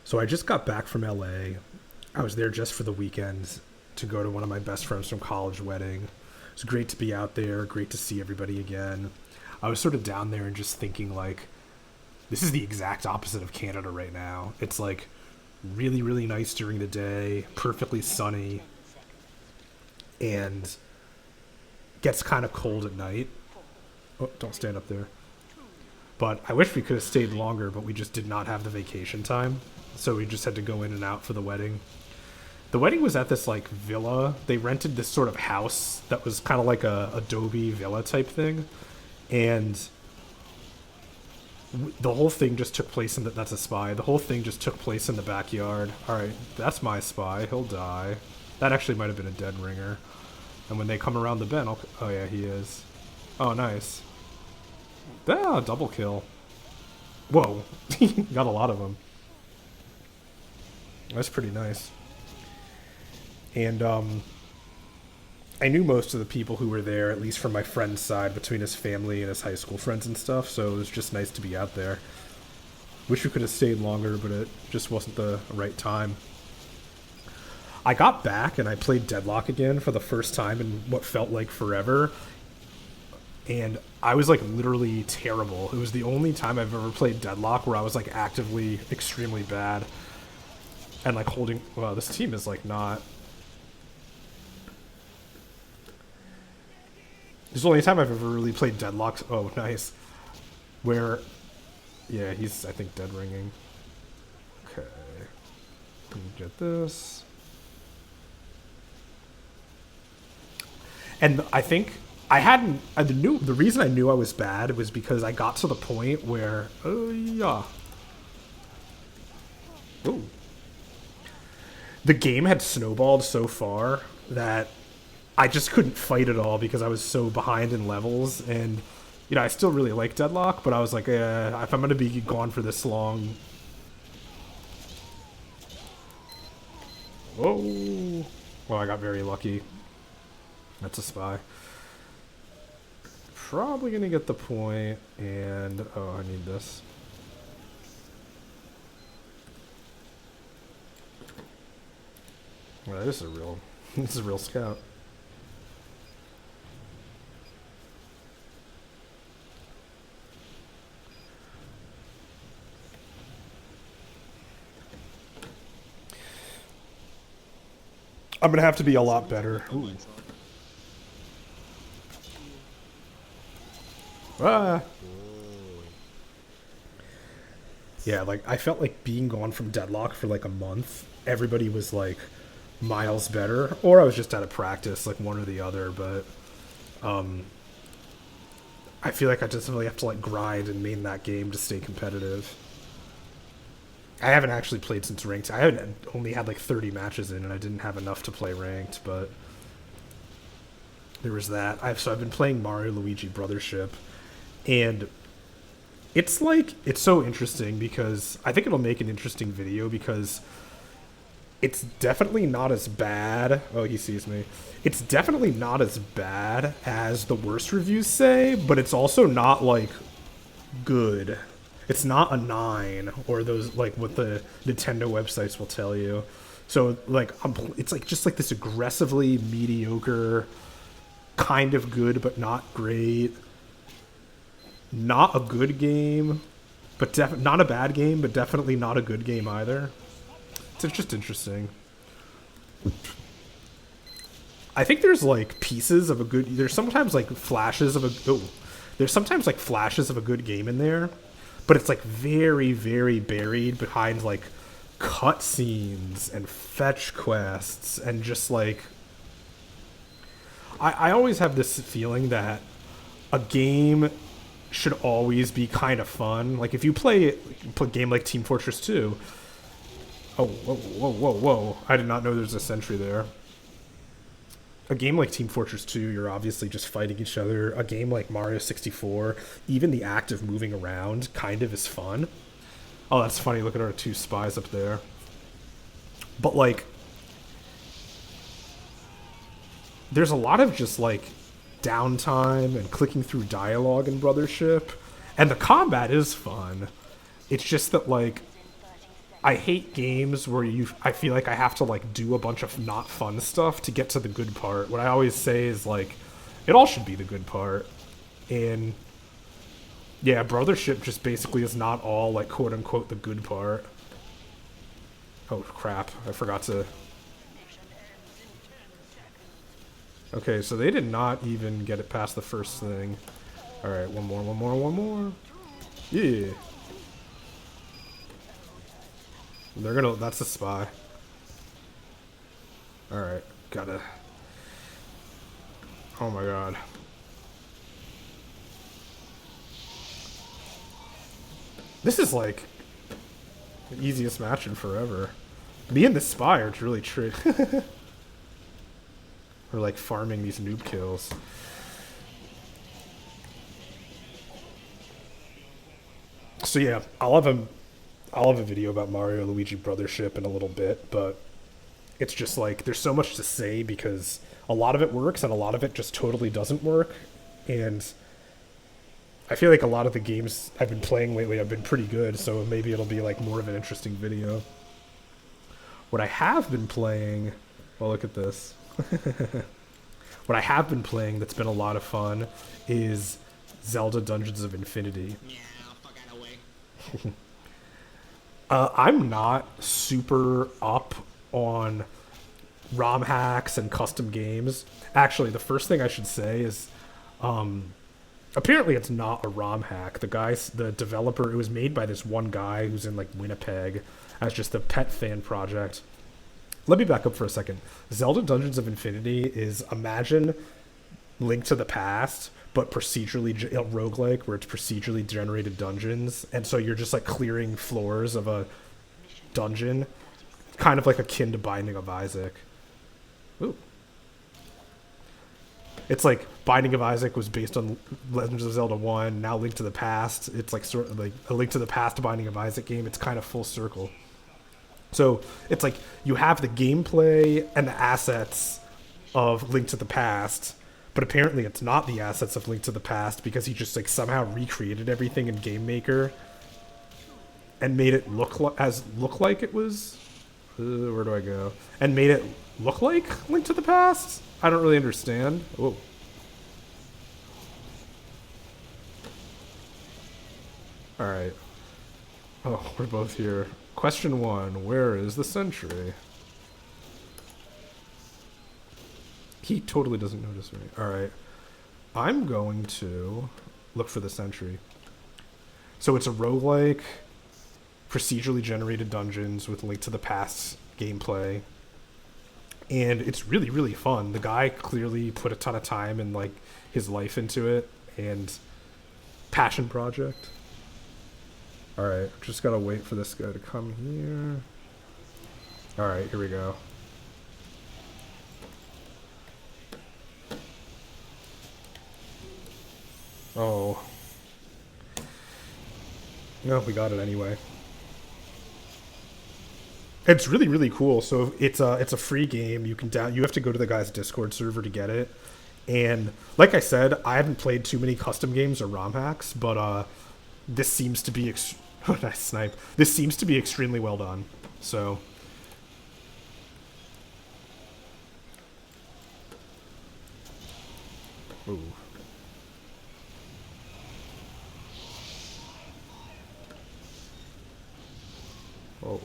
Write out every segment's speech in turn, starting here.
So I just got back from LA. I was there just for the weekend to go to one of my best friends from college wedding. It was great to be out there, great to see everybody again. I was sort of down there and just thinking like this is the exact opposite of Canada right now. It's like really, really nice during the day, perfectly sunny, and gets kind of cold at night. Oh, don't stand up there. But I wish we could have stayed longer, but we just did not have the vacation time. So we just had to go in and out for the wedding. The wedding was at this like villa. They rented this sort of house that was kind of like a adobe villa type thing. And the whole thing just took place in the, that's a spy. The whole thing just took place in the backyard. All right, that's my spy. He'll die. That actually might have been a dead ringer. And when they come around the bend, oh yeah, he is. Oh, nice. Ah, double kill. Whoa, got a lot of them. That's pretty nice. And I knew most of the people who were there, at least from my friend's side, between his family and his high school friends and stuff, so it was just nice to be out there. Wish we could have stayed longer, but it just wasn't the right time. I got back and I played Deadlock again for the first time in what felt like forever. And I was like literally terrible. It was the only time I've ever played Deadlock where I was like actively extremely bad. And like holding, wow, this team is like not. This is the only time I've ever really played Deadlock. Oh, nice. Where, yeah, he's, I think, dead ringing. Okay. Let me get this. And I think I hadn't, the reason I knew I was bad was because I got to the point where, oh, yeah. Ooh. The game had snowballed so far that I just couldn't fight at all because I was so behind in levels. And, you know, I still really like Deadlock, but I was like, if I'm going to be gone for this long. Whoa. Well, I got very lucky. That's a spy. Probably going to get the point, and, oh, I need this. Well, this is a real scout. I'm gonna have to be a lot better. Ooh. Ah. Yeah, like I felt like being gone from Deadlock for like a month. Everybody was like miles better, or I was just out of practice, like one or the other. But I feel like I just really have to like grind and main that game to stay competitive. I haven't actually played since ranked. I haven't only had like 30 matches in, and I didn't have enough to play ranked. But there was that. So I've been playing Mario Luigi Brothership, and it's like it's so interesting because I think it'll make an interesting video because it's definitely not as bad. Oh, he sees me. It's definitely not as bad as the worst reviews say, but it's also not like good. It's not a 9 or those like what the Nintendo websites will tell you. So like it's like just like this aggressively mediocre, kind of good but not great. Not a good game, but not a bad game, but definitely not a good game either. It's just interesting. I think there's like pieces of a good. There's sometimes like flashes of a. Oh, there's sometimes like flashes of a good game in there, but it's like very, very buried behind like cutscenes and fetch quests and just like. I always have this feeling that a game should always be kind of fun. Like if you play a game like Team Fortress 2. Oh, whoa, whoa, whoa, whoa. I did not know there's a sentry there. A game like Team Fortress 2, you're obviously just fighting each other. A game like Mario 64, even the act of moving around kind of is fun. Oh, that's funny. Look at our 2 spies up there. But, like, there's a lot of just, like, downtime and clicking through dialogue in Brothership. And the combat is fun. It's just that, like, I hate games where I feel like I have to like do a bunch of not fun stuff to get to the good part. What I always say is like, it all should be the good part. And yeah, Brothership just basically is not all like quote unquote the good part. Oh crap, I forgot to. Okay, so they did not even get it past the first thing. Alright, one more. Yeah. They're gonna, that's a spy. Alright, gotta. Oh my god. This is like the easiest match in forever. Me and the spy are really tricky. We're like farming these noob kills. So yeah, I'll have a video about Mario Luigi Brothership in a little bit, but it's just like there's so much to say because a lot of it works and a lot of it just totally doesn't work. And I feel like a lot of the games I've been playing lately have been pretty good, so maybe it'll be like more of an interesting video. What I have been playing, well, look at this. What I have been playing that's been a lot of fun is Zelda Dungeons of Infinity. Yeah, fuck out of way. I'm not super up on ROM hacks and custom games. Actually, the first thing I should say is, apparently it's not a ROM hack. The developer, it was made by this one guy who's in like Winnipeg as just a pet fan project. Let me back up for a second. Zelda Dungeons of Infinity is, imagine Link to the Past, but procedurally roguelike, where it's procedurally generated dungeons, and so you're just like clearing floors of a dungeon, kind of like akin to Binding of Isaac. Ooh. It's like Binding of Isaac was based on Legends of Zelda 1, now Link to the Past. It's like sort of like a Link to the Past Binding of Isaac game. It's kind of full circle. So it's like you have the gameplay and the assets of Link to the Past, but apparently it's not the assets of Link to the Past because he just like somehow recreated everything in Game Maker and made it look like it was. Where do I go? And made it look like Link to the Past. I don't really understand. Whoa. All right. Oh, we're both here. Question 1, where is the sentry? He totally doesn't notice me. Alright. I'm going to look for the sentry. So it's a roguelike, procedurally generated dungeons with Link to the Past gameplay. And it's really, really fun. The guy clearly put a ton of time and like his life into it, and passion project. Alright, just gotta wait for this guy to come here. Alright, here we go. Oh. No, we got it anyway. It's really, really cool. So it's a free game. You have to go to the guy's Discord server to get it. And like I said, I haven't played too many custom games or ROM hacks, but this seems to be nice snipe. This seems to be extremely well done. So ooh. Oh.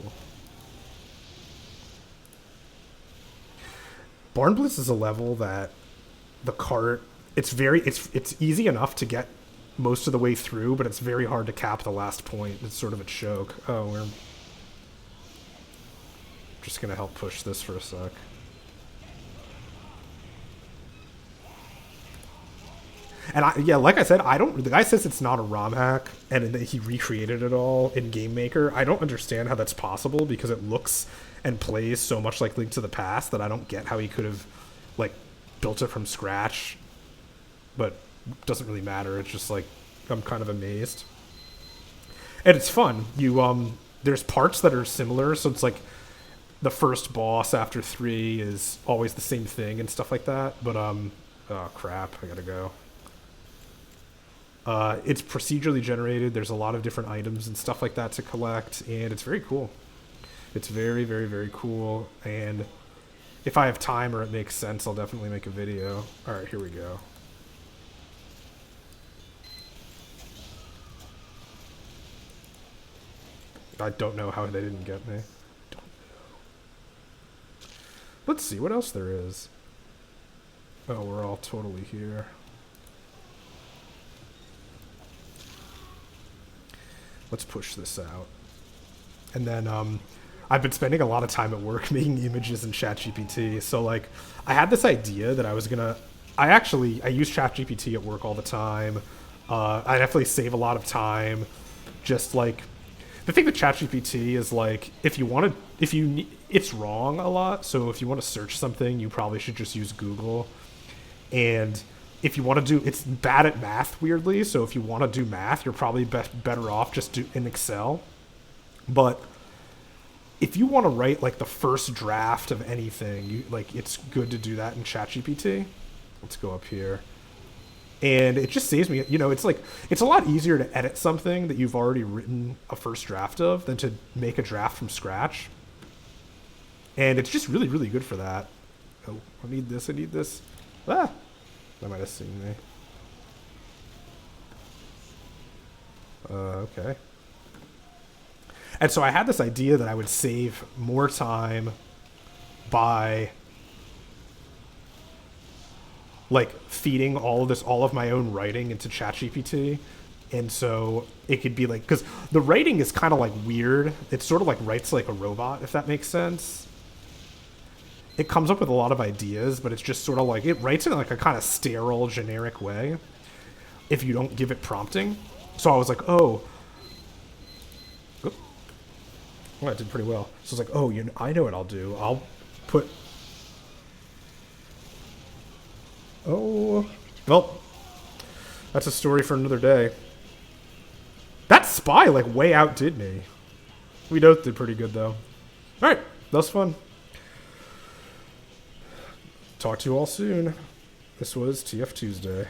Barn Blitz is a level that the cart, it's easy enough to get most of the way through, but it's very hard to cap the last point. It's sort of a choke. Oh, we're just gonna help push this for a sec. And yeah, like I said, the guy says it's not a ROM hack and that he recreated it all in Game Maker. I don't understand how that's possible because it looks and plays so much like Link to the Past that I don't get how he could have like built it from scratch. But it doesn't really matter. It's just like I'm kind of amazed. And it's fun. There's parts that are similar, so it's like the first boss after 3 is always the same thing and stuff like that. But oh crap, I gotta go. It's procedurally generated. There's a lot of different items and stuff like that to collect, and it's very cool. It's very, very, very cool. And if I have time or it makes sense, I'll definitely make a video. All right, here we go. I don't know how they didn't get me. Don't know. Let's see what else there is. Oh, we're all totally here. Let's push this out. And then I've been spending a lot of time at work making images in ChatGPT. So like I had this idea that I was gonna I use ChatGPT at work all the time. I definitely save a lot of time. Just like the thing with ChatGPT is like it's wrong a lot. So if you want to search something, you probably should just use Google. And if you want to do, it's bad at math weirdly. So if you want to do math, you're probably better off just in Excel. But if you want to write like the first draft of anything, it's good to do that in ChatGPT. Let's go up here. And it just saves me, it's a lot easier to edit something that you've already written a first draft of than to make a draft from scratch. And it's just really, really good for that. Oh, I need this. Ah, that might have seen me. Okay. And so I had this idea that I would save more time by like feeding all of my own writing into ChatGPT. And so it could be like, because the writing is kind of like weird. It sort of like writes like a robot, if that makes sense. It comes up with a lot of ideas, but it's just sort of like, it writes in like a kind of sterile, generic way if you don't give it prompting. So I was like, oh, I did pretty well. So I was like, oh, I know what I'll do. I'll put... Oh, well, that's a story for another day. That spy, like, way outdid me. We both did pretty good, though. All right, that was fun. Talk to you all soon. This was TF2sday.